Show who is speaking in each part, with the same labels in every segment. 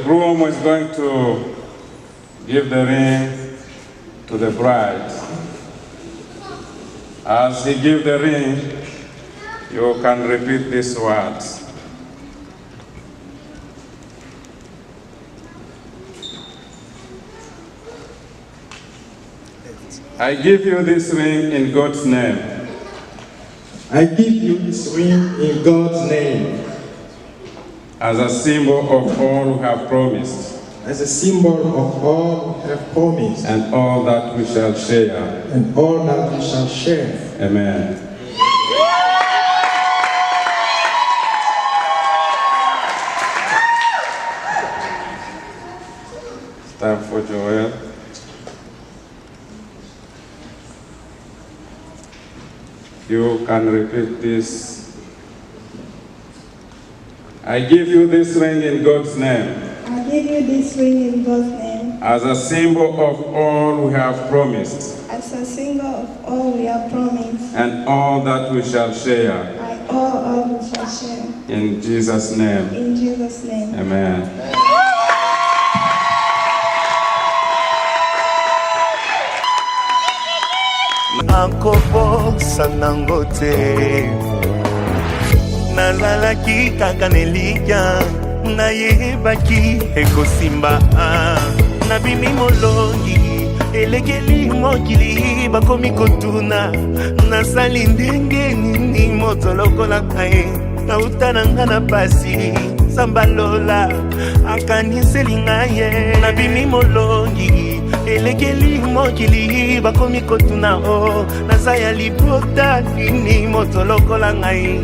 Speaker 1: groom is going to give the ring to the bride. As he gives the ring, you can repeat these words. I give you this ring in God's name.
Speaker 2: I give you this ring in God's name.
Speaker 1: As a symbol of all who have promised.
Speaker 2: As a symbol of all who have promised.
Speaker 1: And all that we shall share.
Speaker 2: And all that we shall share.
Speaker 1: Amen. It's time for Joel. You can repeat this. I give you this ring in God's name.
Speaker 3: I give you this ring in God's name.
Speaker 1: As a symbol of all we have promised.
Speaker 3: As a symbol of all we have promised.
Speaker 1: And all that we shall share.
Speaker 3: And all we shall share.
Speaker 1: In Jesus' name.
Speaker 3: In Jesus' name.
Speaker 1: Amen.
Speaker 4: Akobosa nango te nalalaki kaka nelika nayebaki ekosimba nabimi molongi elekeli mokili bakomi kotuna nasali ndenge nini moto lokola kae nauta nanga na pasi sambalola akaniseli ngaye nabimi molongi elekeli mokili bakomi kotuna o nazaya libota nini moto lokola ngai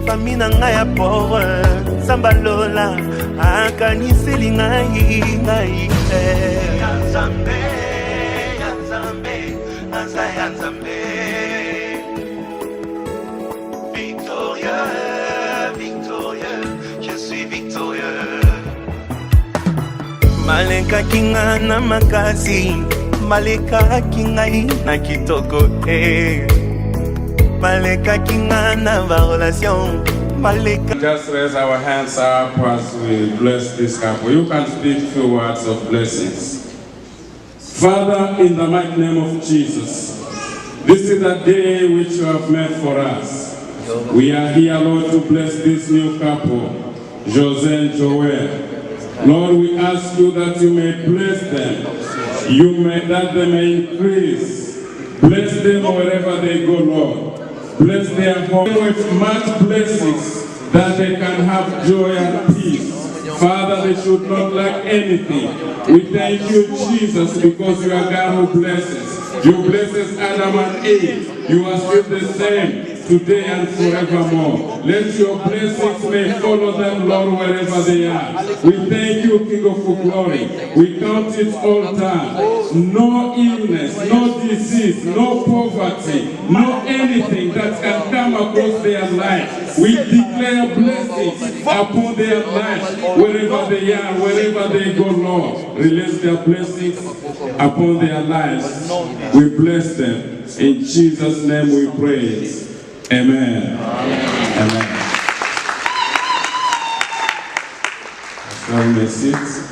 Speaker 4: famina ngai ya pauvre sambalola akaniseli ngai Nzambe nazaya Nzambe victorieux je suis victorieux maleka kinga na makasi maleka kingai na kitoko maleka kinga na relation maleka.
Speaker 1: Just raise our hands up as we bless this couple. You can speak few words of blessings. Father, in the mighty name of Jesus, this is the day which you have made for us. We are here, Lord, to bless this new couple, Jose and Joel. Lord, we ask you that you may bless them, that they may increase. Bless them wherever they go, Lord. Bless their home with much blessings, that they can have joy and peace. Father, they should not lack anything. We thank you, Jesus, because you are God who blesses. You blesses Adam and Eve. You are still the same today and forevermore. Let your blessings may follow them, Lord, wherever they are. We thank you, King of glory. We count it all time. No illness, no disease, no poverty, no anything that can come across their life. We declare blessings upon their lives, wherever they are, wherever they go, Lord. Release their blessings upon their lives. We bless them. In Jesus' name we pray. Amen. Amen. Have a seat.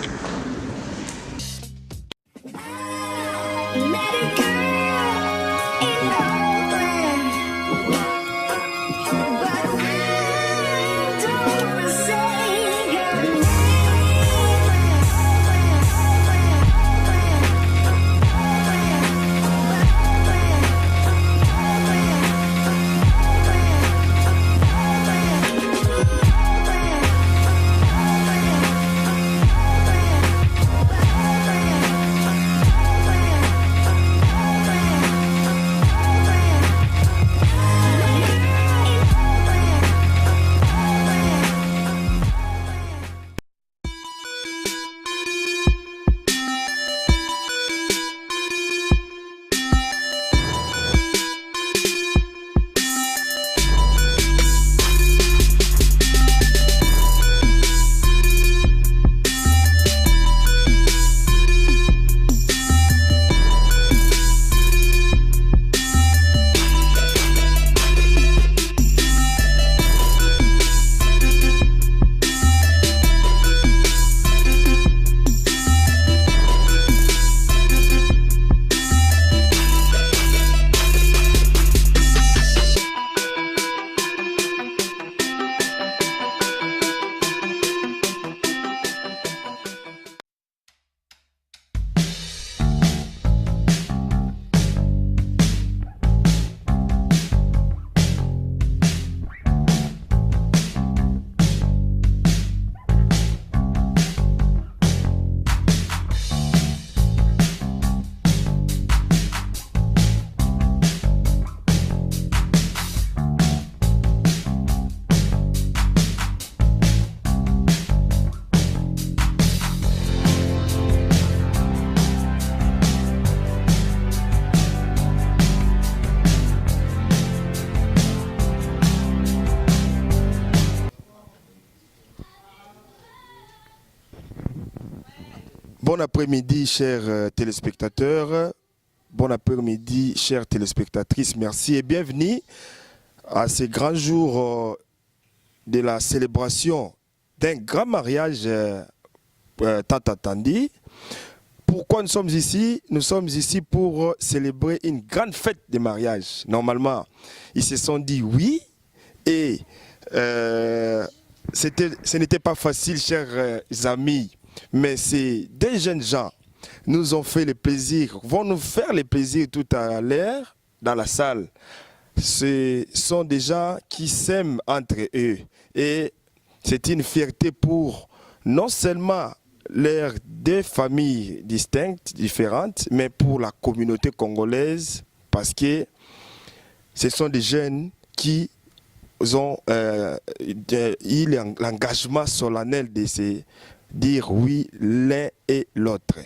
Speaker 5: Bon après-midi, chers téléspectateurs. Bon après-midi, chères téléspectatrices. Merci et bienvenue à ce grand jour de la célébration d'un grand mariage tant attendu. Pourquoi nous sommes ici? Nous sommes ici pour célébrer une grande fête de mariage. Normalement, ils se sont dit oui et ce n'était pas facile, chers amis, mais c'est des jeunes gens nous ont fait le plaisir, vont nous faire le plaisir tout à l'heure dans la salle. Ce sont des gens qui s'aiment entre eux et c'est une fierté pour non seulement leurs deux familles distinctes, différentes, mais pour la communauté congolaise parce que ce sont des jeunes qui ont eu l'engagement solennel de se dire oui l'un et l'autre.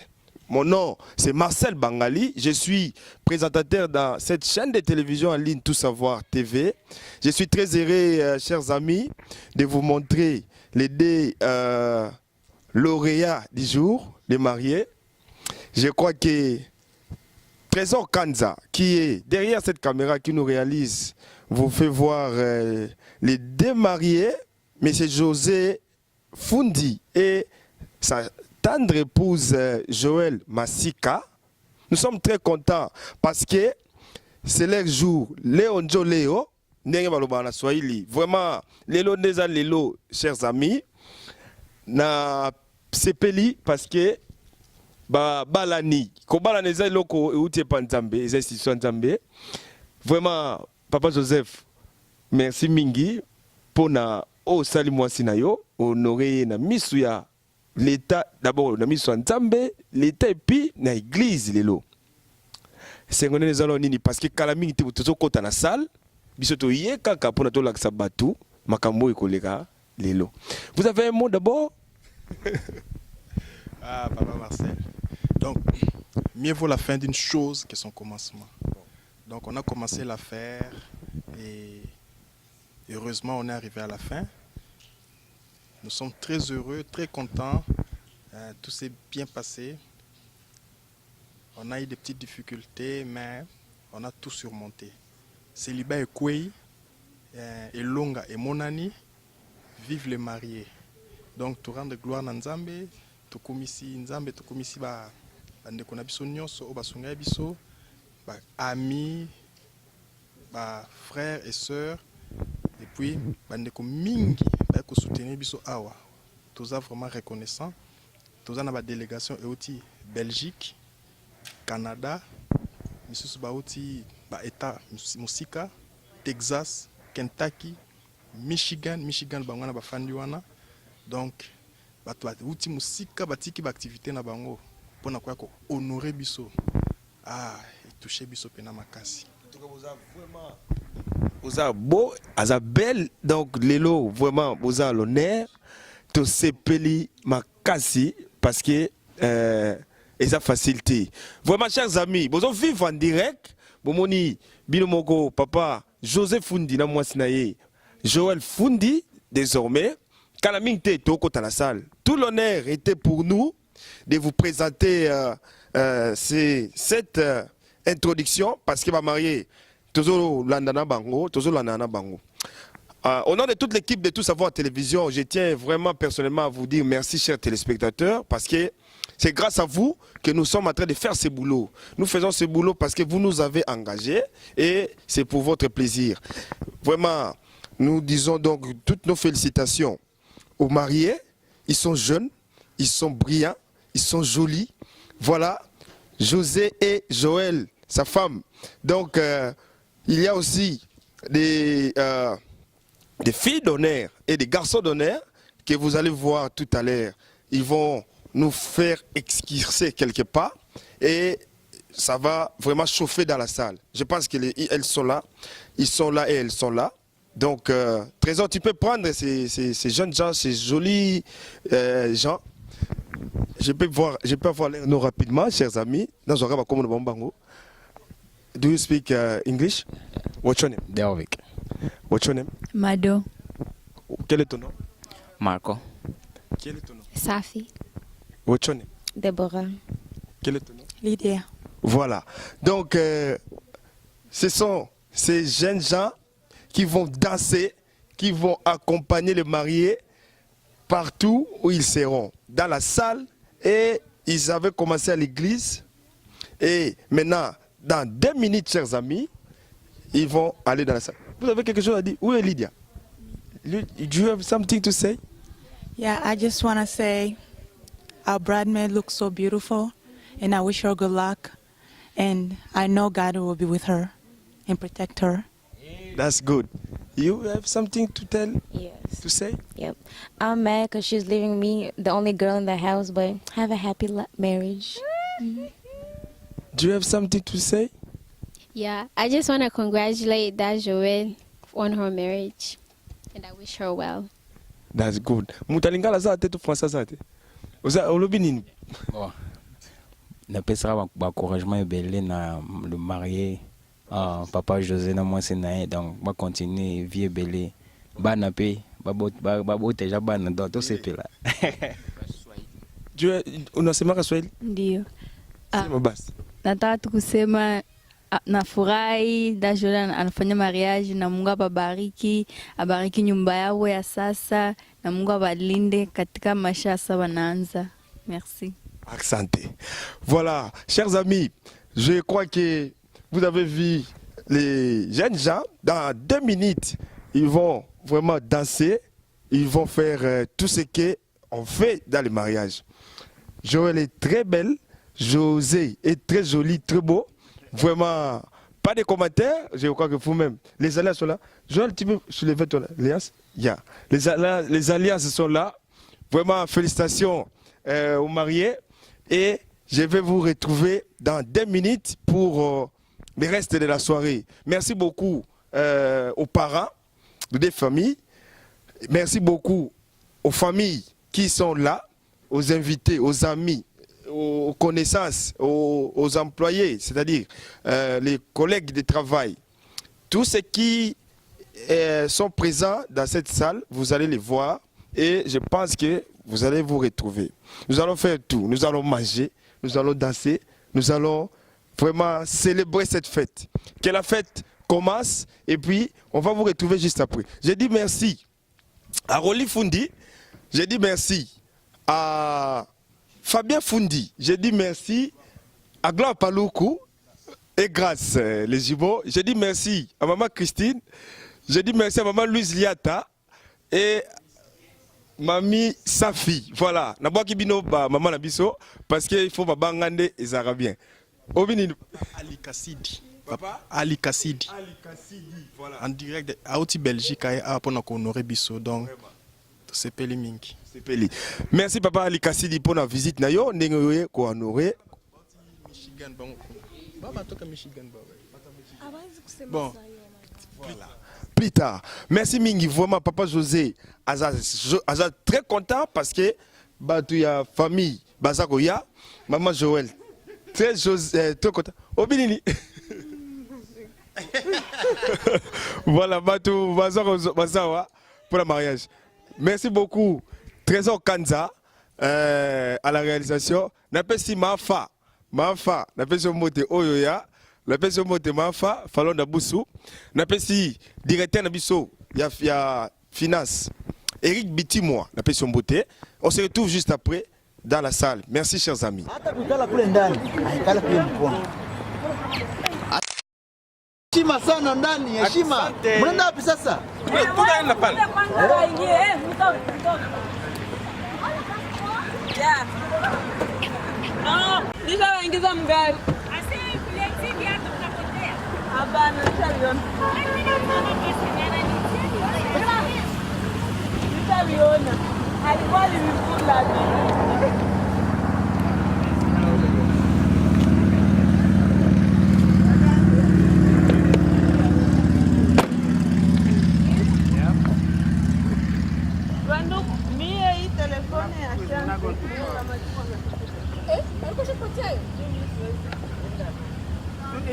Speaker 5: Mon nom, c'est Marcel Bangali. Je suis présentateur dans cette chaîne de télévision en ligne Tout Savoir TV. Je suis très heureux, chers amis, de vous montrer les deux lauréats du jour, les mariés. Je crois que Trésor Kanza, qui est derrière cette caméra, qui nous réalise, vous fait voir les deux mariés, M. José Fundi et sa tendre épouse Joël Masika. Nous sommes très contents parce que c'est leur jour. Léonjo Léo, vraiment, Lélo Neza Lélo, chers amis, na sepeli parce que balani, ko balaneza loko outie panzambe, les institutions nzambe. Vraiment, Papa Joseph, merci mingi pour na o sali mwasi na yo, honoré na misu ya l'État, d'abord, on a mis sur Nzambe, l'État et puis l'église. C'est parce que Kalami était tout côté dans la salle, bisoto yé kaka pour notre lac sabatu, makambo et kolega lelo. Vous avez un mot d'abord?
Speaker 6: Ah, Papa Marcel. Donc, mieux vaut la fin d'une chose que son commencement. Donc, on a commencé l'affaire et heureusement, on est arrivé à la fin. Nous sommes très heureux, très contents. Tout s'est bien passé. On a eu des petites difficultés, mais on a tout surmonté. Célibat et Kwei, et Longa et Monani, vive les mariés. Donc, tout rendre gloire à Nzambe, tout komisi Nzambe, tout komisi ba ndeko na biso nyonso, o basunga biso, ba amis, ba frères et sœurs, et puis ba ndeko mingi. Pour soutenir biso awa, tous vraiment reconnaissant. Tous na ba délégation et aussi Belgique, Canada, misusu ba outi ba état musika, Texas, Kentucky, Michigan bango na ba fandi wana. Donc bato outi musika batiki ba activité na bango pona kwa ko honorer biso. Ah, et toucher biso pena makasi.
Speaker 5: Vous avez beau, vous avez belle, donc Lélo, vraiment, vous avez l'honneur, tout ces peli makasi, parce que ils ont facilité. Vraiment, chers amis, vous avez vivre en direct, vous moni, Binomoko, papa, Joseph Fundi, na moi sinaye, Joël Fundi, désormais, Kalamingte, toko dans la salle. Tout l'honneur était pour nous de vous présenter cette introduction, parce que ma mariée, toujours landana bango, toujours landana bango. Au nom de toute l'équipe de Tout Savoir Télévision, je tiens vraiment personnellement à vous dire merci, chers téléspectateurs, parce que c'est grâce à vous que nous sommes en train de faire ce boulot. Nous faisons ce boulot parce que vous nous avez engagés et c'est pour votre plaisir. Vraiment, nous disons donc toutes nos félicitations aux mariés. Ils sont jeunes, ils sont brillants, ils sont jolis. Voilà, José et Joël, sa femme. Donc, il y a aussi des filles d'honneur et des garçons d'honneur que vous allez voir tout à l'heure. Ils vont nous faire excurser quelque part et ça va vraiment chauffer dans la salle. Je pense qu'elles sont là, ils sont là et elles sont là. Donc, Trésor, tu peux prendre ces jeunes gens, ces jolis gens. Je peux avoir leur nom rapidement, chers amis. Dans un rabat comme le Bambango. Do you speak English? What's your name?
Speaker 7: Delvic.
Speaker 5: What's your name?
Speaker 8: Mado.
Speaker 5: Quel est ton nom?
Speaker 7: Marco.
Speaker 5: Quel est ton nom?
Speaker 8: Safi.
Speaker 5: What's your name?
Speaker 7: Déborah.
Speaker 5: Quel est ton nom?
Speaker 8: Lydia.
Speaker 5: Voilà. Donc, ce sont ces jeunes gens qui vont danser, qui vont accompagner les mariés partout où ils seront. Dans la salle, et ils avaient commencé à l'église. Et maintenant, dans 2 minutes, chers amis, ils vont aller dans la salle. Vous avez quelque chose à dire? Où est Lydia? Do you have something to say?
Speaker 8: Yeah, I just want to say our bridesmaid looks so beautiful, and I wish her good luck. And I know God will be with her and protect her.
Speaker 5: That's good. You have something to tell,
Speaker 7: Yes.
Speaker 5: to say?
Speaker 7: Yep. I'm mad because she's leaving me, the only girl in the house, but have a happy marriage.
Speaker 5: Do you have something to say?
Speaker 9: Yeah, I just want to congratulate that Joelle on her marriage, and I wish her well.
Speaker 5: That's good. Mutalingala za te to français za te. Oza olobi nini?
Speaker 10: Bon. Napesera ba encouragement ebele na le marié papa José na moi c'est naé donc va continuer vie ebele bana pe ba boteja bana donc to sepela.
Speaker 5: Je unasema Kiswahili?
Speaker 11: Ndio.
Speaker 5: Sema basi.
Speaker 11: Nataka tu kusema nafurahi da Joelle anafanya mariage na Mungu abariki, abariki nyumba yao ya sasa na Mungu abalinde katika maisha sasa wanaanza. Merci.
Speaker 5: Accenté. Voilà, chers amis, je crois que vous avez vu les jeunes gens. Dans 2 minutes, ils vont vraiment danser. Ils vont faire tout ce qu'on fait dans le mariage. Joël est très belle. José est très joli, très beau. Vraiment, pas de commentaires. Je crois que vous-même, les alliances sont là. Joël, tu peux soulever ton alliance? Yeah. Les alliances sont là. Vraiment, félicitations aux mariés. Et je vais vous retrouver dans 2 minutes pour le reste de la soirée. Merci beaucoup aux parents des familles. Merci beaucoup aux familles qui sont là, aux invités, aux amis, aux connaissances, aux employés, c'est-à-dire les collègues de travail. Tous ceux qui sont présents dans cette salle, vous allez les voir et je pense que vous allez vous retrouver. Nous allons faire tout. Nous allons manger, nous allons danser, nous allons vraiment célébrer cette fête. Que la fête commence et puis on va vous retrouver juste après. J'ai dit merci à Rolly Fundi, j'ai dit merci à Fabien Fundi, j'ai dit merci à Gloire Paloukou et Grâce les jumeaux. J'ai dit merci à maman Christine, j'ai dit merci à maman Louise Liata et Mami Safi, voilà. Nabwa kibino ba maman nabiso parce que il faut ba bangande les arabes. Obini
Speaker 6: Ali Kassidi.
Speaker 5: Papa
Speaker 6: Ali Kassidi.
Speaker 5: Ali Kassidi, voilà.
Speaker 6: En direct à Outi Belgique à pour nous honorer biso donc c'est Peli Minki.
Speaker 5: C'est Peli. Merci papa Ali Kassidi pour la visite na yo ndenge ko honorer.
Speaker 6: Michigan bon. Baba toka Michigan baba. Bon.
Speaker 5: Voilà. Plus tard. Merci Mingi, vraiment papa José Aza très content parce que tu y a famille Bazakoya, maman Joël très content. Obinini. Voilà, Batou Bazawa pour le mariage. Merci beaucoup Trésor Kanza à la réalisation. Napesi Mafa, napesi Mote Oyoya. La personne de Mafa, Falon Daboussou, na pesi directeur Nabiso, il y a finance. Eric Bitimois, la personne beauté. On se retrouve juste après dans la salle. Merci chers amis.
Speaker 2: Heshima sana ndani, heshima. Mnaenda wapi sasa?
Speaker 5: Tunaenda pale.
Speaker 8: Nishawaingiza mgari. Hapana, nishaviona. Nishaviona. Alikuwa alimkula. Cuando mie hii telefoni ya changu.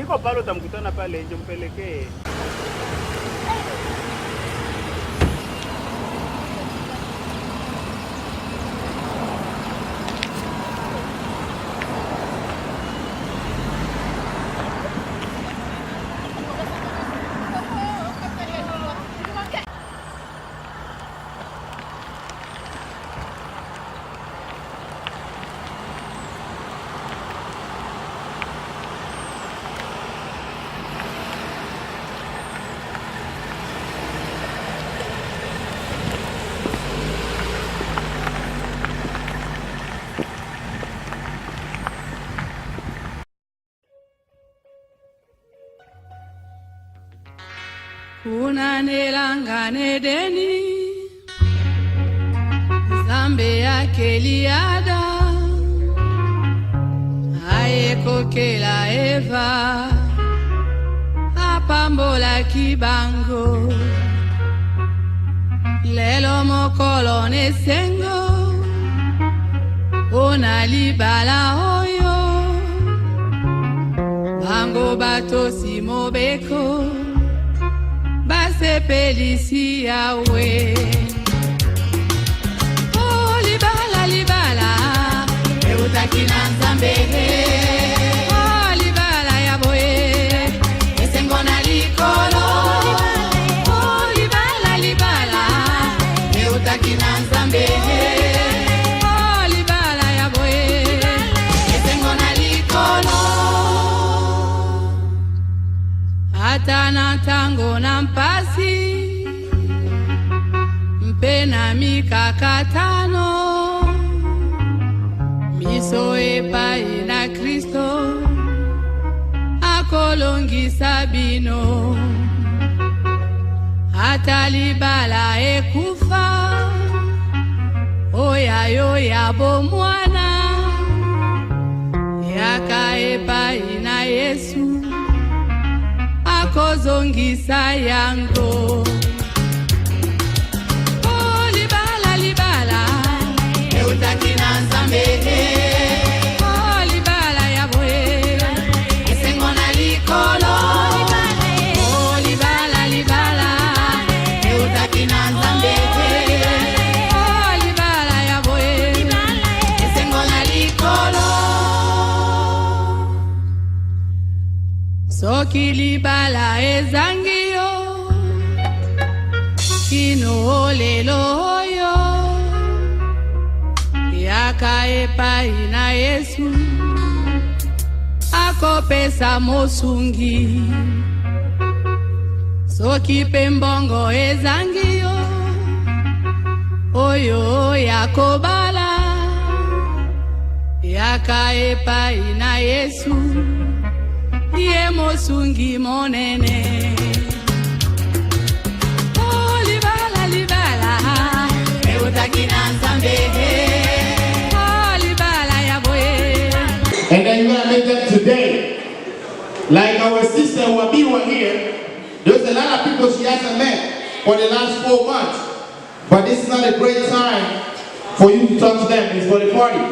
Speaker 12: Iko pale utamkutana pale nje mpelekee.
Speaker 13: unanelangane deni zambe ya keliada ayekokela Eva apambola kibango lelo mokolo nesengo ona libala oyo bango batosi mobeko basepelisi yawe oh libala libala eutaki na nzambe oh libala ya boye esengo na likolo oh libala libala eutaki na nzambe oh libala ya boye esengo na likolo ata na tango na mpasi mpe na mikakatano miso epai na Kristo akolongisa bino ata libala ekufa oyayo ya bomwana yaka epai na Yesu akozongisa yango oh libala libala eutaki na nzambe oh libala ya boye esengo na likolo oh libala libala eutaki na nzambe oh libala ya boye esengo na likolo soki libala ezangio kino lelo oyo yaka epai na Yesu akopesa mosungi soki pembongo ezangio oyo yakobala yaka epai na Yesu ye mosungi monene oh libala libala eutaki na nzambe oh libala ya boye.
Speaker 2: And then you're gonna make them today. Like our sister Wabiwa here, there's a lot of people she hasn't met for the last 4 months. But this is not a great time for you to talk to them, it's for the party.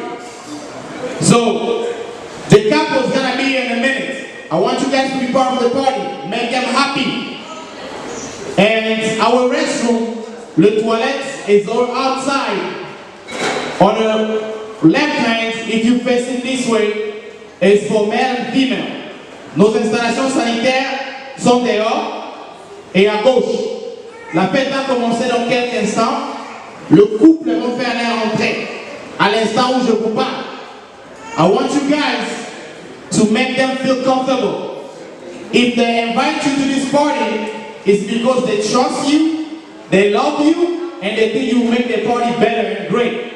Speaker 2: So the couple's gonna be here in a minute. I want you guys to be part of the party. Make them happy. And our restroom, the toilet, is all outside. On the left hand, if you face it this way, is for male and female. Nos installations sanitaires sont dehors et à gauche. La fête va commencer dans quelques instants. Le couple va faire leur entrée. À l'instant où je vous parle. I want you guys to make them feel comfortable. If they invite you to this party, it's because they trust you, they love you, and they think you will make the party better and great.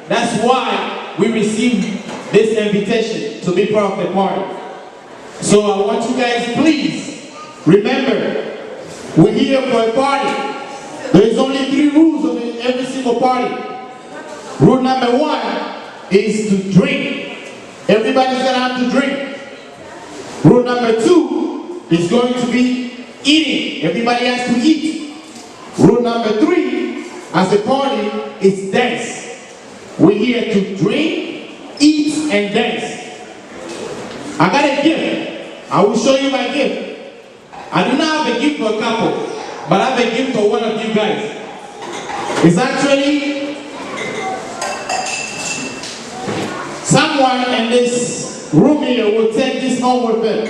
Speaker 2: That's why we received this invitation to be part of the party. So I want you guys, please, remember, we're here for a party. There's only 3 rules of every single party. Rule number 1 is to drink. Everybody's gonna have to drink. Rule number 2 is going to be eating. Everybody has to eat. Rule number 3, as a party, is dance. We're here to drink, eat, and dance. I got a gift. I will show you my gift. I do not have a gift for a couple, but I have a gift for one of you guys. It's actually someone in this room here will take this home with them.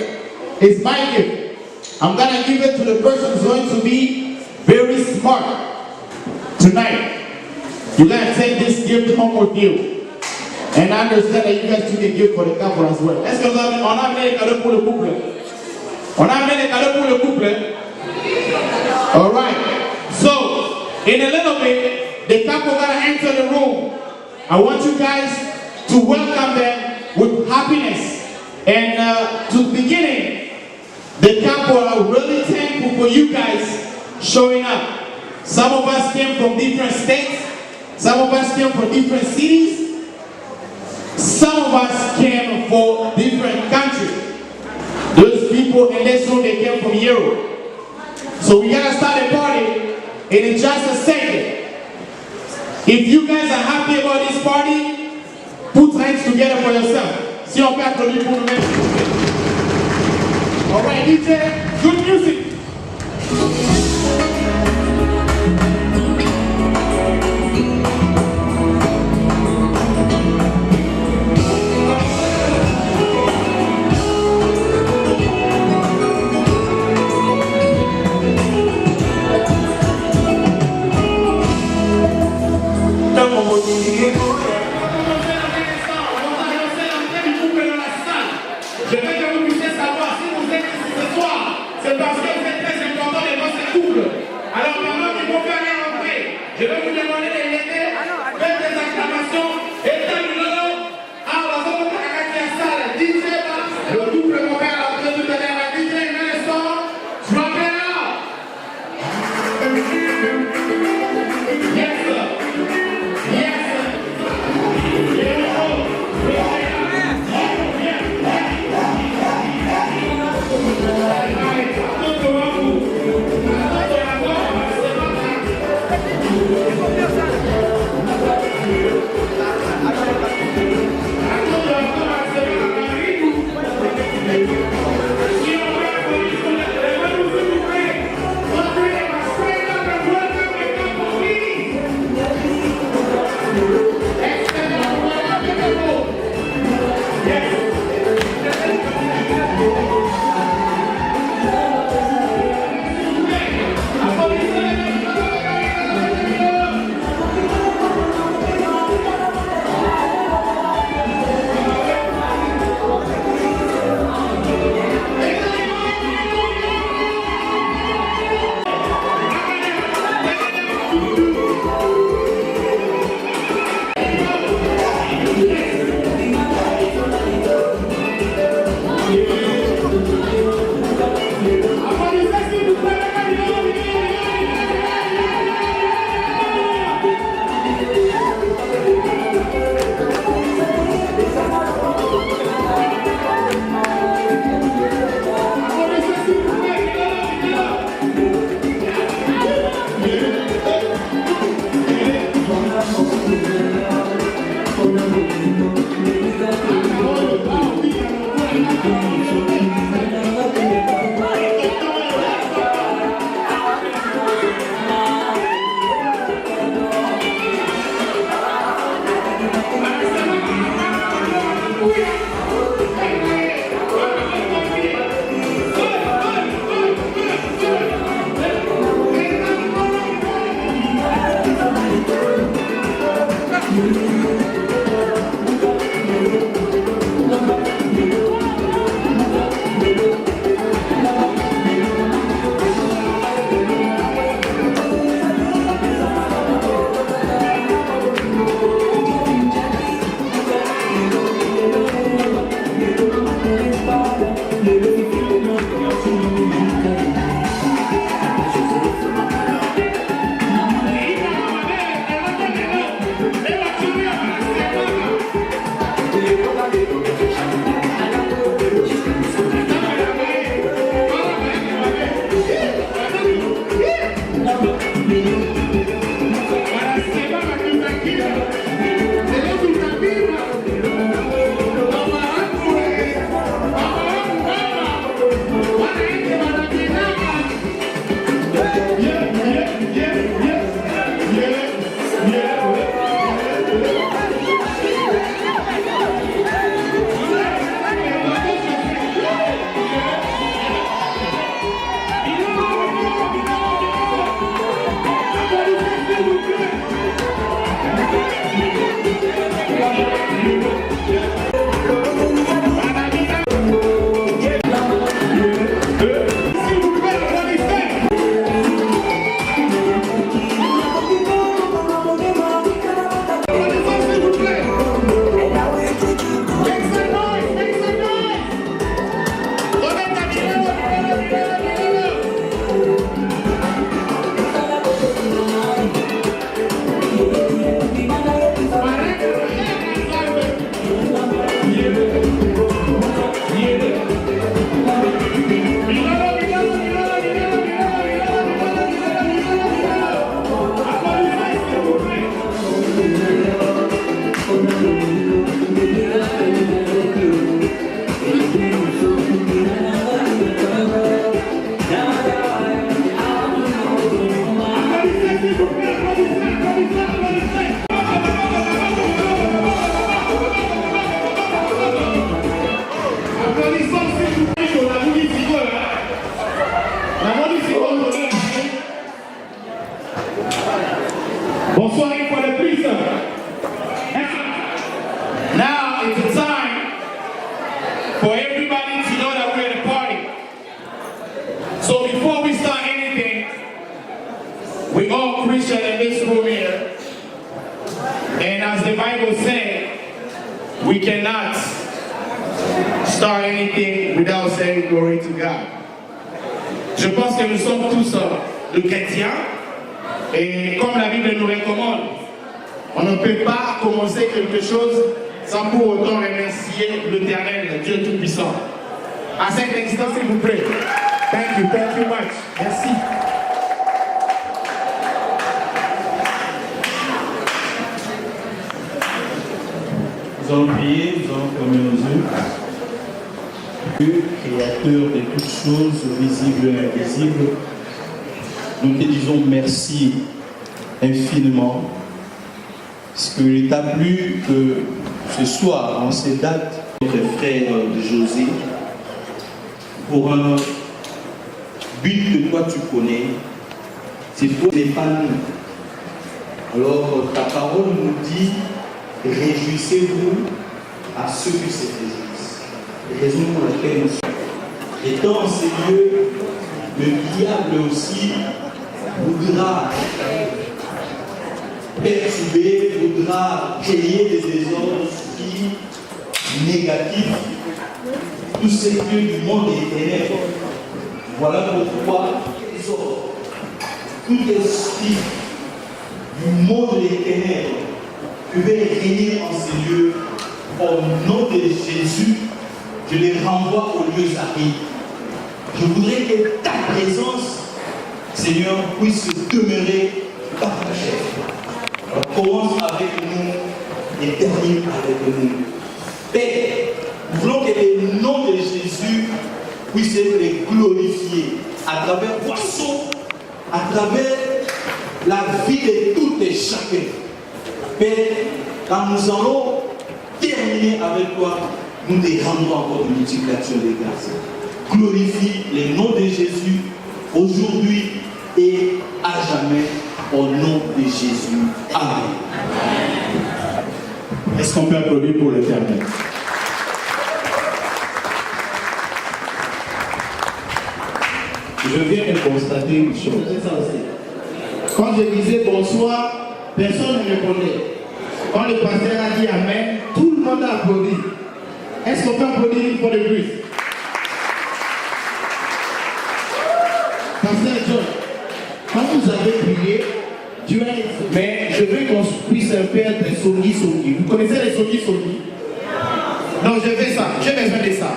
Speaker 2: It's my gift. I'm gonna give it to the person who's going to be very smart tonight. You're gonna take this gift home with you. And I understand that you guys took a gift for the couple as well. Est-ce que on a amené les cadeaux pour le couple? On a amené les cadeaux pour le couple? Alright. So, in a little bit, the couple gonna enter the room. I want you guys to welcome them with happiness. And to the beginning, the couple are really thankful for you guys showing up. Some of us came from different states. Some of us came from different cities. Some of us came from different countries. Those people in this room, they came from Europe. So we gotta start a party in just a second. If you guys are happy about this party, put hands together for yourself. Si on peut applaudir pour nous-mêmes. All right, DJ, good music. Je veux que vous puissiez savoir si vous êtes ici ce soir, c'est parce que vous êtes très important devant ce couple. Alors pendant qu'ils vont faire rentrer, je vais vous demander de l'aider, faites des acclamations, et tant que l'autre, alors vous allez à la salle, DJ, le couple va faire rentrer tout à l'heure, la DJ, il met le son, drop it out. Yes, sir. Yes, sir. Here we go. Thank you. Bonsoir for the priest. Now it's a time for everybody to know that we're at a party. So before we start anything, we all Christian in this room here. And as the Bible says, we cannot start anything without saying glory to God. Je pense que nous sommes tous de chrétiens et comme la Bible nous recommande, on ne peut pas commencer quelque chose sans pour autant remercier l'Éternel, Dieu Tout-Puissant. À cet instant, s'il vous plaît. Thank you much. Merci.
Speaker 14: Nous allons prier, nous allons fermer nos yeux. Dieu, créateur de toutes choses, visibles et invisibles, nous te disons merci infiniment, parce qu'il t'a plu que ce soir, en ces dates, notre frère de José, pour un but que toi tu connais, c'est pour les familles. Alors ta parole nous dit, réjouissez-vous à ceux qui se réjouissent. Raison pour laquelle nous sommes. Et dans ces lieux, le diable aussi voudra perturber, voudra créer des désordres négatifs, tout ce que du monde est ténèbres. Voilà pourquoi tout esprit du monde des ténèbres pouvait régner en ces lieux. Au nom de Jésus, je les renvoie aux lieux arides. Je voudrais que ta présence, Seigneur, puisse demeurer par ta chair. Alors, commence avec nous et termine avec nous. Père, nous voulons que le nom de Jésus puisse être glorifié à travers Poisson, à travers la vie de tout et chacun. Père, quand nous allons terminer avec toi, nous te rendons encore une multiplication des grâces. Glorifie le nom de Jésus aujourd'hui et à jamais au nom de Jésus. Amen.
Speaker 2: Est-ce qu'on peut applaudir pour l'Éternel? Je viens de constater une chose. Quand je disais bonsoir, personne ne répondait. Quand le pasteur a dit Amen, tout le monde a applaudi. Est-ce qu'on peut applaudir pour le bruit? Pasteur John, quand vous avez prié, Dieu a dit, mais je veux qu'on puisse faire des songi. Vous connaissez les songi? Non, je fais ça, j'ai besoin de ça.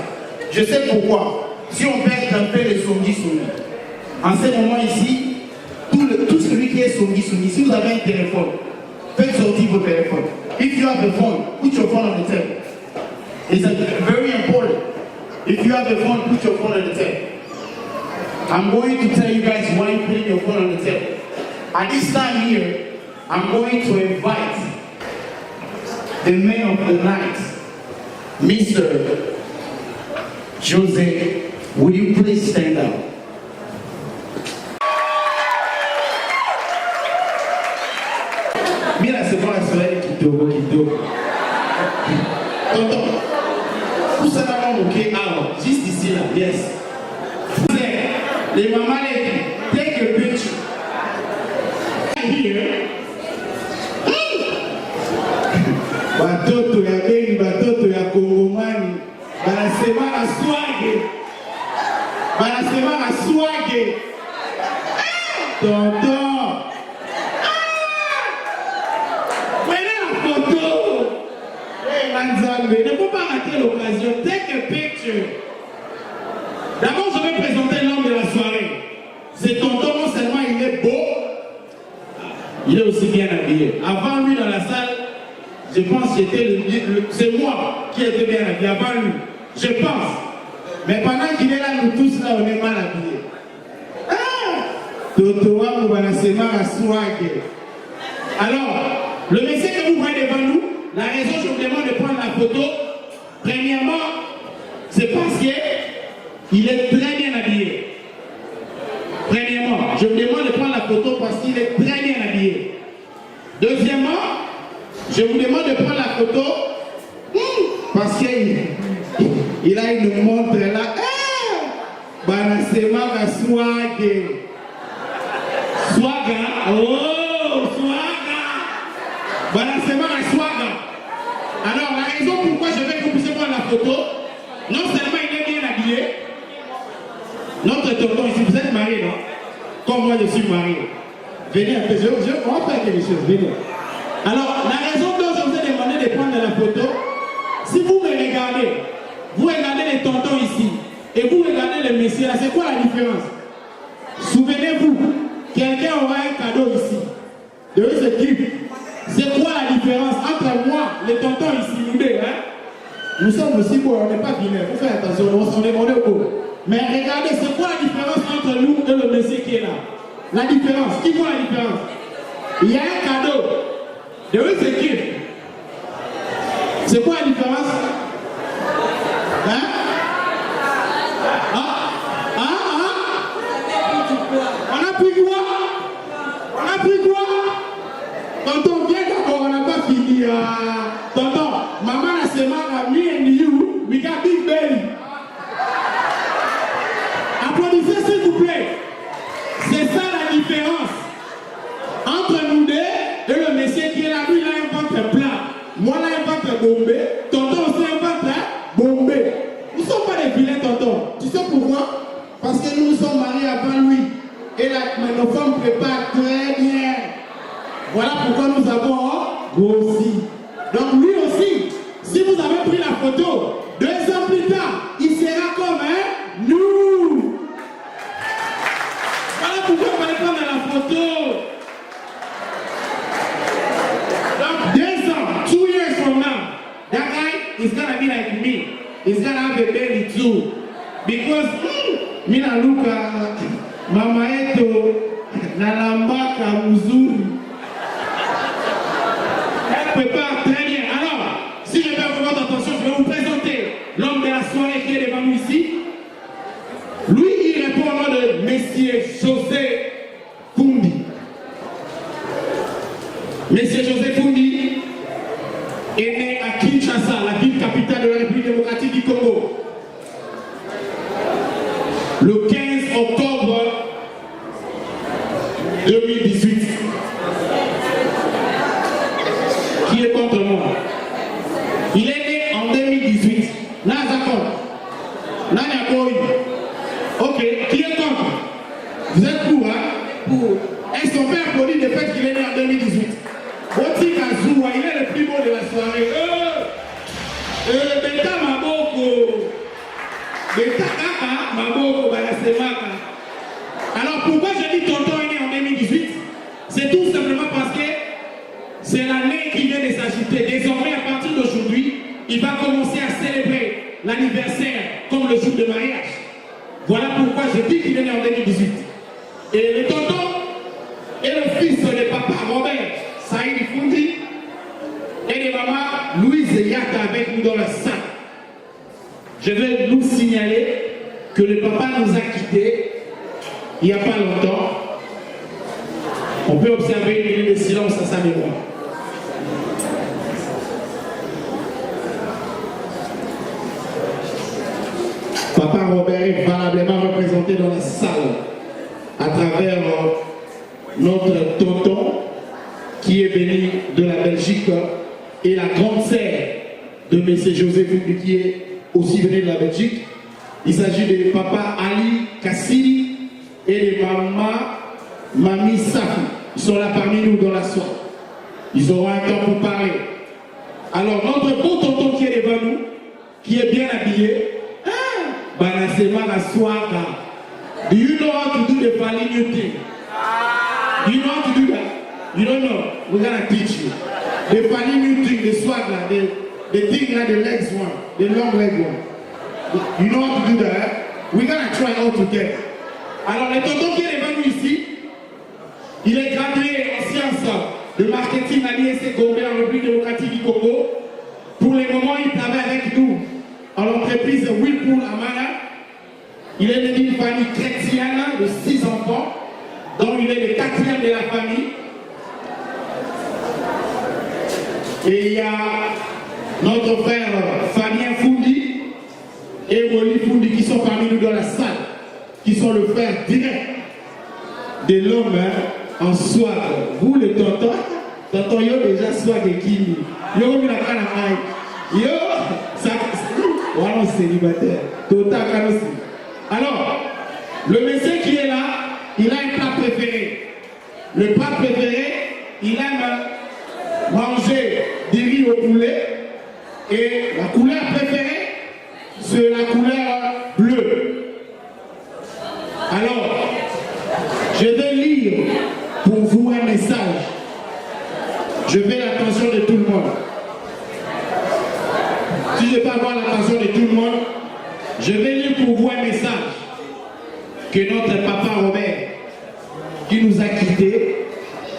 Speaker 2: Je sais pourquoi. Si on fait un peu les songi, en ce moment ici, tout celui qui est songi, si vous avez un téléphone, faites sortir vos téléphones. If you have a phone, put your phone on the table. It's very important. If you have a phone, put your phone on the table. I'm going to tell you guys why you put your phone on the table. At this time here, I'm going to invite the man of the night, Mr. Jose. Would you please stand up? Mira, c'est bon, la soirée kidogo. Tonton, où ça va manquer? Alors, juste ici là, yes. Les mamans, take a picture. Here. Batoto ya Beni, batoto ya Kongomani, banasema na swage. Tonton. Prenez la photo. Hey, Manzambe, ne faut pas rater l'occasion. Take a picture. D'abord, je vais présenter l'homme de la soirée. C'est tonton, non seulement il est beau, il est aussi bien habillé. Avant lui dans la salle, je pense que c'est moi qui étais bien habillé. Avant lui, je pense. Mais pendant qu'il est là, nous tous là, on est mal habillés. Alors, le monsieur que vous voyez devant nous, la raison que je vous demande de prendre la photo, premièrement, c'est parce qu'il est très bien habillé. Premièrement, je vous demande de prendre la photo parce qu'il est très bien habillé. Deuxièmement, je vous demande de prendre la photo parce qu'il a une montre là. Banasema ka swag. Swaga. Oh, swaga. Banasema ka swaga. Alors, la raison pourquoi je veux que vous puissiez prendre la photo, non seulement il est bien habillé, notre tonton ici, vous êtes marié, non? Comme moi, je suis marié. Venez un peu, on va faire quelque chose, venez. Alors, la raison dont je vous ai demandé de prendre la photo, si vous me regardez, vous regardez les tontons ici, et vous regardez les messieurs là, c'est quoi la différence? Souvenez-vous, quelqu'un aura un cadeau ici, de eux équipes. C'est quoi la différence entre moi, les tontons ici, nous deux, hein? Nous sommes aussi beaux, on n'est pas vilains, il faut faire attention, on est beaux. Mais regardez, c'est quoi la différence entre nous et le monsieur qui est là? La différence, qui voit la différence? Il y a un cadeau de eux équipes. C'est quoi la différence? Hein? On a pris quoi? On a pris quoi? Tonton, viens d'abord, on n'a pas fini. Tonton, maman a seulement me and you, we got big belly. Applaudissez s'il vous plaît. C'est ça la différence entre nous deux et le monsieur qui est là. Lui, il a un ventre plat. Moi, là, un ventre bombé. Tonton aussi un ventre bombé. Nous ne sommes pas des vilains, tonton. Tu sais pourquoi? Parce que nous nous sommes mariés avant lui. Et là, nos femmes préparent très bien. Voilà pourquoi nous avons grossi. Donc lui aussi, si vous avez pris la photo, 2 ans plus tard, il sera comme nous. Voilà pourquoi il fallait prendre la photo. Donc 2 ans, 2 years from now, that guy is gonna be like me. He's gonna have a belly too. Because mina luka mama yetu nalambaka mzuri. Elle prépare très bien. Alors, si je vais votre attention, je vais vous présenter l'homme de la soirée qui est devant nous ici. Lui, il répond au nom de Monsieur José Fundi. Monsieur José Fundi est né à Kinshasa, la ville capitale de la République démocratique du Congo, le 15 octobre 2018. Qui est contre moi? Il est né en 2018. Nazakon. Nanyakoy. Ok, qui est contre? Vous êtes pour, hein? Pour. Est-ce qu'on peut applaudir le fait qu'il est né en 2018? Oti Kazoua, il est le plus beau de la soirée. Beta Maboko. Beta Kaka Maboko Balasemaka. Alors pourquoi je dis tonton est né en 2018? C'est tout simplement parce que c'est l'année qui vient de s'agiter. Désormais, à partir d'aujourd'hui, il va commencer à célébrer l'anniversaire comme le jour de mariage. Voilà pourquoi je dis qu'il est né en 2018. Et le tonton est le fils de papa Robert Saïd Fundi et de maman Louise Yaka avec nous dans la salle. Je vais nous signaler que le papa nous a quittés il n'y a pas longtemps. On peut observer une minute de silence à sa mémoire. Papa Robert est valablement représenté dans la salle à travers notre tonton qui est venu de la Belgique et la grande sœur de M. José Fundi qui est aussi venu de la Belgique. Il s'agit de papa Ali Kassiri et de maman Mami Safi. Ils sont là parmi nous dans la soirée. Ils auront un temps pour parler. Alors notre beau tonton qui est devant nous, qui est bien habillé, Banasema Raswaka. Do you know how to do the Fali new thing? Do you know how to do that? You don't know? We're gonna teach you. The Fali new thing, the swag, the thing like the legs one, the long leg one. You know how to do that? We're gonna try all together. Alors le tonton qui est devant nous ici, il est gradué en sciences de marketing à l'ISC Gombe en République démocratique du Congo. Pour le moment, il travaille avec nous en l'entreprise Whirlpool Amana. Il est né d'une famille chrétienne de 6 enfants, dont il est le 4e de la famille. Et il y a notre frère Fabien Foundi et Woli Foundi qui sont parmi nous dans la salle, qui sont le frère direct de l'homme en swag. Vous les tontons, yo déjà swag et kimi. Yo mi la kana mai. Yo, ça, voilà célibataire. Total aussi. Alors, le monsieur qui est là, il a un plat préféré. Le plat préféré, il aime manger du riz au poulet. Et la couleur préférée, c'est la couleur bleue. Alors, je vais lire pour vous un message. Je veux l'attention de tout le monde. Si je peux avoir l'attention de tout le monde, je vais lire pour vous un message que notre papa Robert, qui nous a quittés,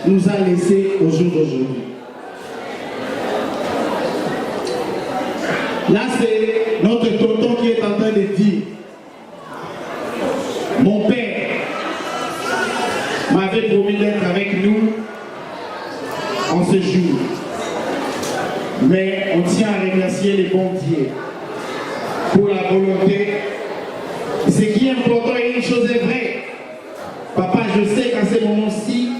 Speaker 2: nous a laissé au jour d'aujourd'hui. Là, c'est notre tonton qui est en train de dire: mon père m'avait promis d'être avec nous en ce jour. Mais on tient à remercier les bons dieux pour la volonté. Ce qui est important et une chose est vraie. Papa, je sais qu'à ce moment-ci,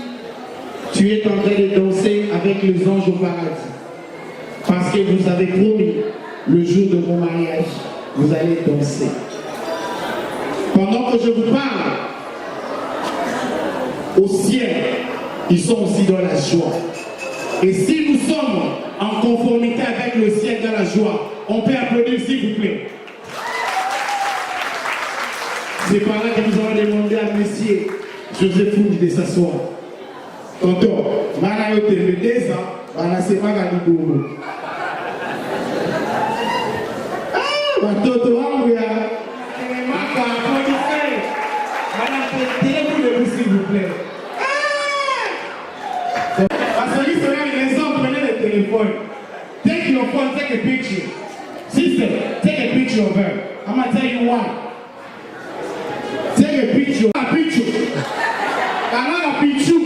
Speaker 2: tu es en train de danser avec les anges au paradis. Parce que vous avez promis, le jour de mon mariage, vous allez danser. Pendant que je vous parle, au ciel, ils sont aussi dans la joie. Et si nous sommes en conformité avec le ciel dans la joie, on peut applaudir s'il vous plaît. C'est par là que nous allons demander à monsieur Joseph Foundi de s'asseoir. Tonton, Mara yote le ans, wanasema Galibolo. Watoto wangu ya maka applaudissez. Tirez-vous debout s'il vous plaît. Parce que c'est une raison, prenez le téléphone. Take your phone, take a picture. Sister, take a picture of her. I'm going to tell you why. Take a picture. A picture. Another picture.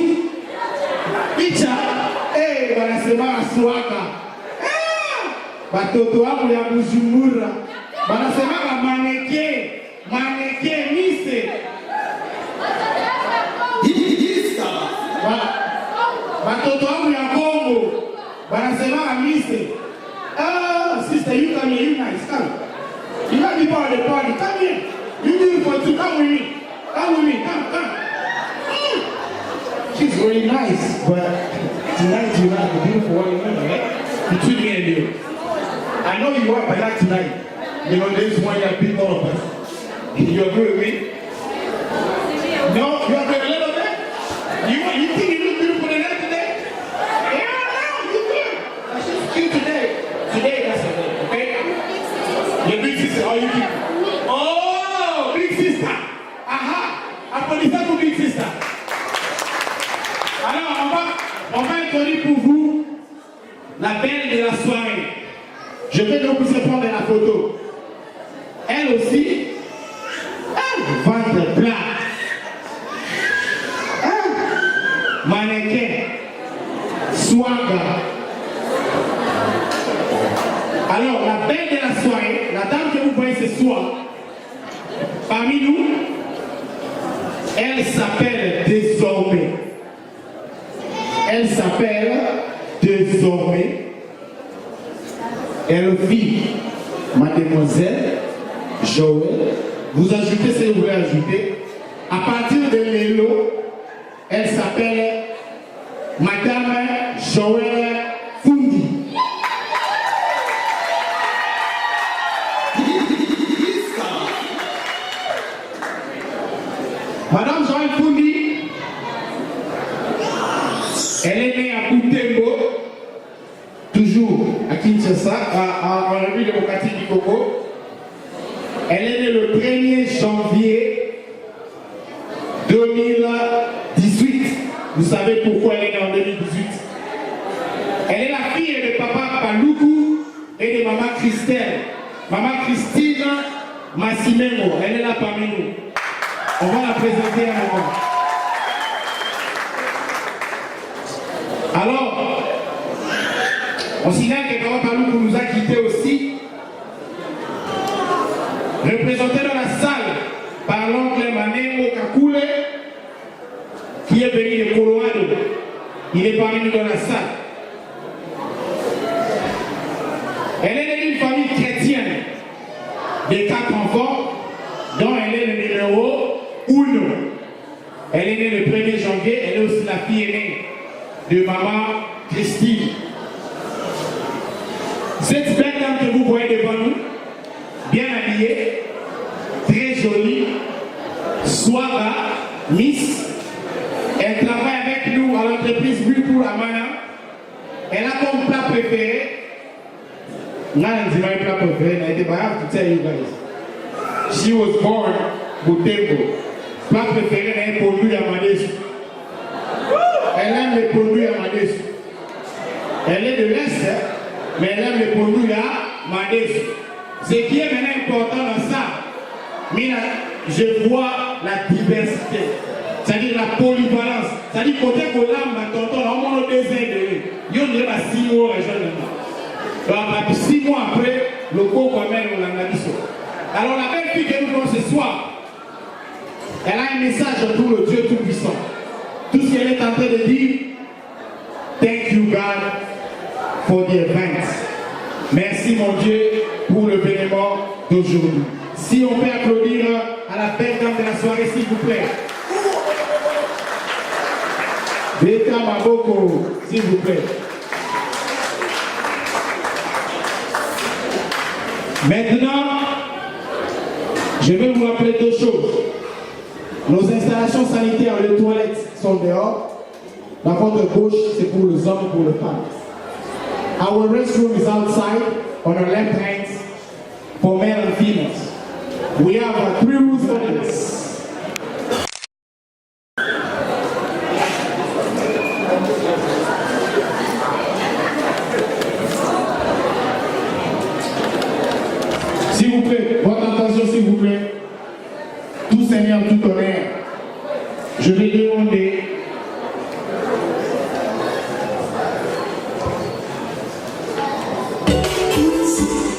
Speaker 2: Picture. Eh, wanasema aswaka. Watoto wangu ya Bujumbura. Wanasema maneke. Maneke mise. Watoto wangu ya Kongo. Wanasema mise. Sister, you come here, you nice, come. You got people at the party, come here. You do it for two, come with me. Come with me, come. She's very nice, but tonight you have a beautiful one, right? Between me and you. I know you are, but not tonight. You know, this one you have people all of us. You agree with me? No? You agree a little bit? You think you look beautiful tonight today? Yeah, no, you do. She's cute today. Today, that's a day, okay? Your big sister, all you keep. Oh, big sister. Aha. Applaudissez pour big sister. Alors, on va introduire pour vous la belle de la soirée. Je vais donc vous prendre la photo. Elle aussi, ventre plat. Mannequin. Swagger. Alors, la belle de la soirée, la dame que vous voyez ce soir, parmi nous, elle s'appelle désormais. Elle s'appelle désormais. Elle vit mademoiselle Joël. Vous ajoutez ce que vous voulez ajouter. À partir de Lélo, elle s'appelle Madame Joël Foundi. Madame Joël Foundi, elle est née à Butembo, toujours à Kinshasa, en République démocratique du Congo. Elle est née le 1er janvier 2018. Vous savez pourquoi elle est née en 2018? Elle est la fille de papa Paloukou et de maman Christelle. Maman Christine Massimengo, elle est là parmi nous. On va la présenter un moment. Alors, On signale que Kama Paloukou nous a quittés aussi. Représenté dans la salle par l'oncle Manemo Kakule, qui est venu de Colorado. Il est parmi nous dans la salle. Elle est d'une famille chrétienne de 4 enfants, dont elle est le numéro 1. Elle est née le 1er janvier, elle est aussi la fille aînée de maman Christine. Cette belle dame que vous voyez devant nous, bien habillée, très jolie, Swaba, Miss, elle travaille avec nous à l'entreprise Bullpool Amana. Elle a comme plat préféré, I have to tell you guys, she was born Butembo. Plat préféré est produit à Madesu. Elle aime les produits à Madesu. Elle est de l'Est, mais elle aime les produits à Madesu. Ce qui est maintenant important dans ça, je vois la diversité, c'est-à-dire la polyvalence. C'est-à-dire côté Kolam, ma tonton, on a 2 ans de lui. Il y a 6 mois régional. Donc 6 mois après, le corps amène au Langabiso. Alors la belle fille que nous voyons ce soir, elle a un message pour le Dieu Tout-Puissant. Tout ce qu'elle est en train de dire, thank you God for the event. Merci mon Dieu pour le l'événement d'aujourd'hui. Si on peut applaudir à la belle dame de la soirée, s'il vous plaît. Beta Maboko, s'il vous plaît. Maintenant, je vais vous rappeler 2 choses. Nos installations sanitaires, les toilettes sont dehors. La porte gauche, c'est pour les hommes et pour les femmes. Our restroom is outside on our left hand for male and females. We have 3 rules for this. S'il vous plaît, votre attention s'il vous plaît. Tout Seigneur, tout honneur. Je vais demander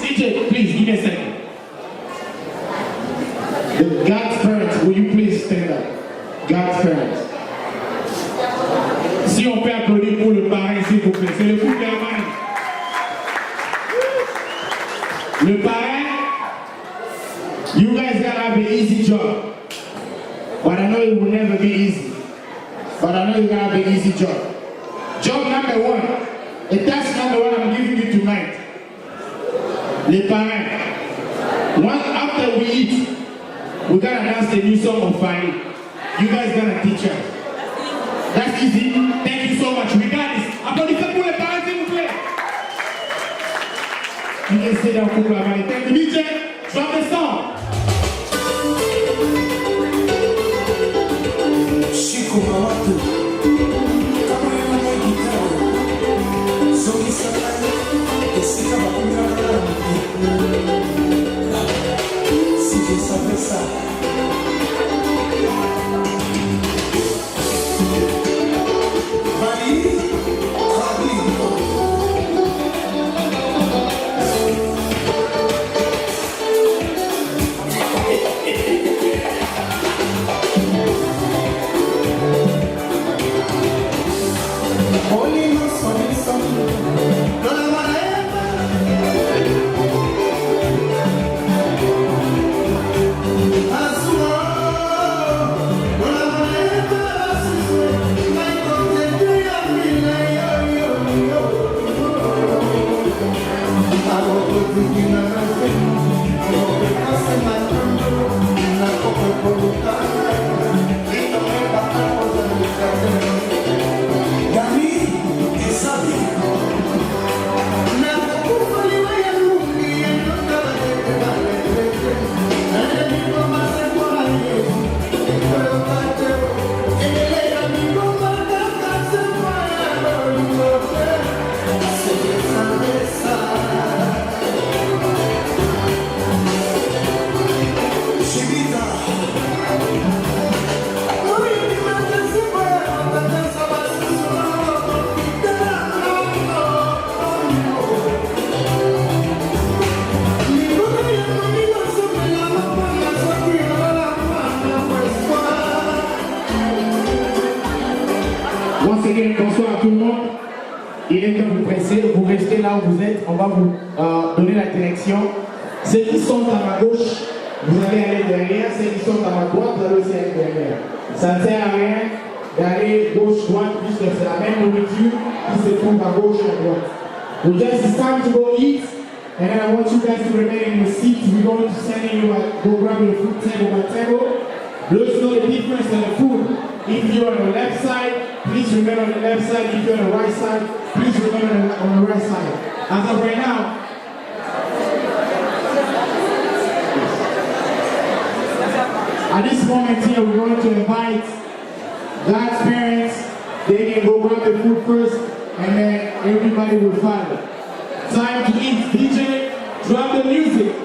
Speaker 2: DJ, please give me a second. The God's parents, will you please stand up? God's parents. Si on peut applaudir pour le parrain, s'il vous plaît. C'est le couple Hermani. Le parrain, you guys gotta have an easy job. But I know it will never be easy. But I know you're gonna have an easy job. Job number 1. A task number 1 I'm giving you tonight. Les parents. After we eat, we're gonna dance the new song of Fanny. You guys gonna teach us. That's easy. Thank you so much. We got this. Applaudissez pour les parents, s'il vous plaît. You can sit down for la money. Thank you, DJ. Drop the song. Chico Mawatu. Kama yana guitarra. Zogi Sakani. Esika bakuna na. Si je savais ça. Azul bonsoir à tout le monde. Il est temps de vous presser, vous restez là où vous êtes, on va vous donner la direction. Ceux qui sont à ma gauche, vous allez aller derrière, ceux qui sont à ma droite, vous allez aussi aller derrière. Ça ne sert à rien d'aller gauche-droite, puisque c'est la même nourriture qui se trouve à gauche et à droite. So just it's time to go eat, and then I want you guys to remain in your seats. We're going to send you, go grab your food table by table. Let us know the difference in the food. If you're on the left side, please remain on the left side. If you're on the right side, please remain on the right side. As of right now, at this moment here, we're going to invite God's parents. They can go grab the food first, and then everybody will follow. Time to eat. DJ, drop the music.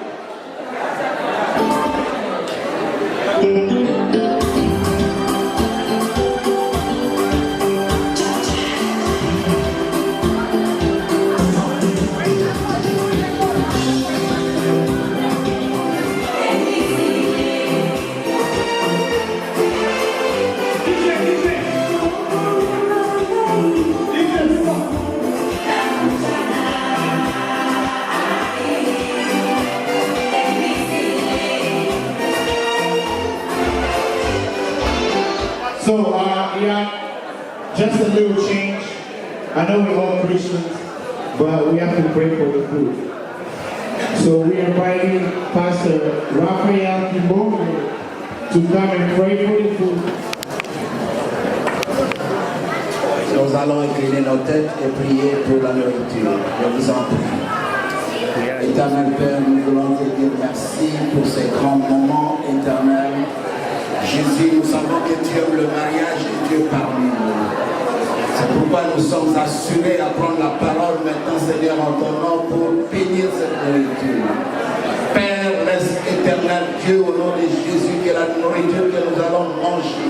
Speaker 2: So, yeah, just a little change. I know we're all Christians, but we have to pray for the food. So we are inviting Pastor Raphael Kimbo to come and pray for the food.
Speaker 15: Nous allons incliner nos têtes et prier pour la nourriture. Je vous en prie. Éternel Père, nous voulons te dire merci pour ces grands moments éternels. Jésus, nous savons que tu aimes le mariage et Dieu parmi nous. C'est pourquoi nous sommes assurés à prendre la parole maintenant, Seigneur, en ton nom pour bénir cette nourriture. Père, laisse éternel Dieu, au nom de Jésus, que la nourriture que nous allons manger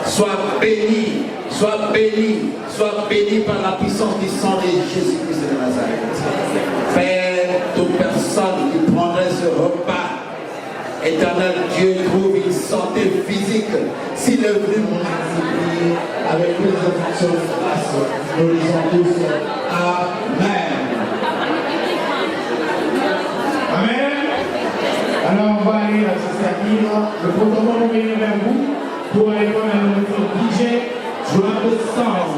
Speaker 15: soit bénie, soit bénie, soit bénie par la puissance du sang de Jésus-Christ de Nazareth. Père, toute personne qui prendrait ce repas, éternel Dieu, trouve une santé physique. S'il est venu multiplier avec plus d'affection grâce, nous disons tous Amen.
Speaker 2: Amen. Alors on va aller à ce stade. Le protocole va venir vers vous pour aller voir la nourriture. DJ, drop the song.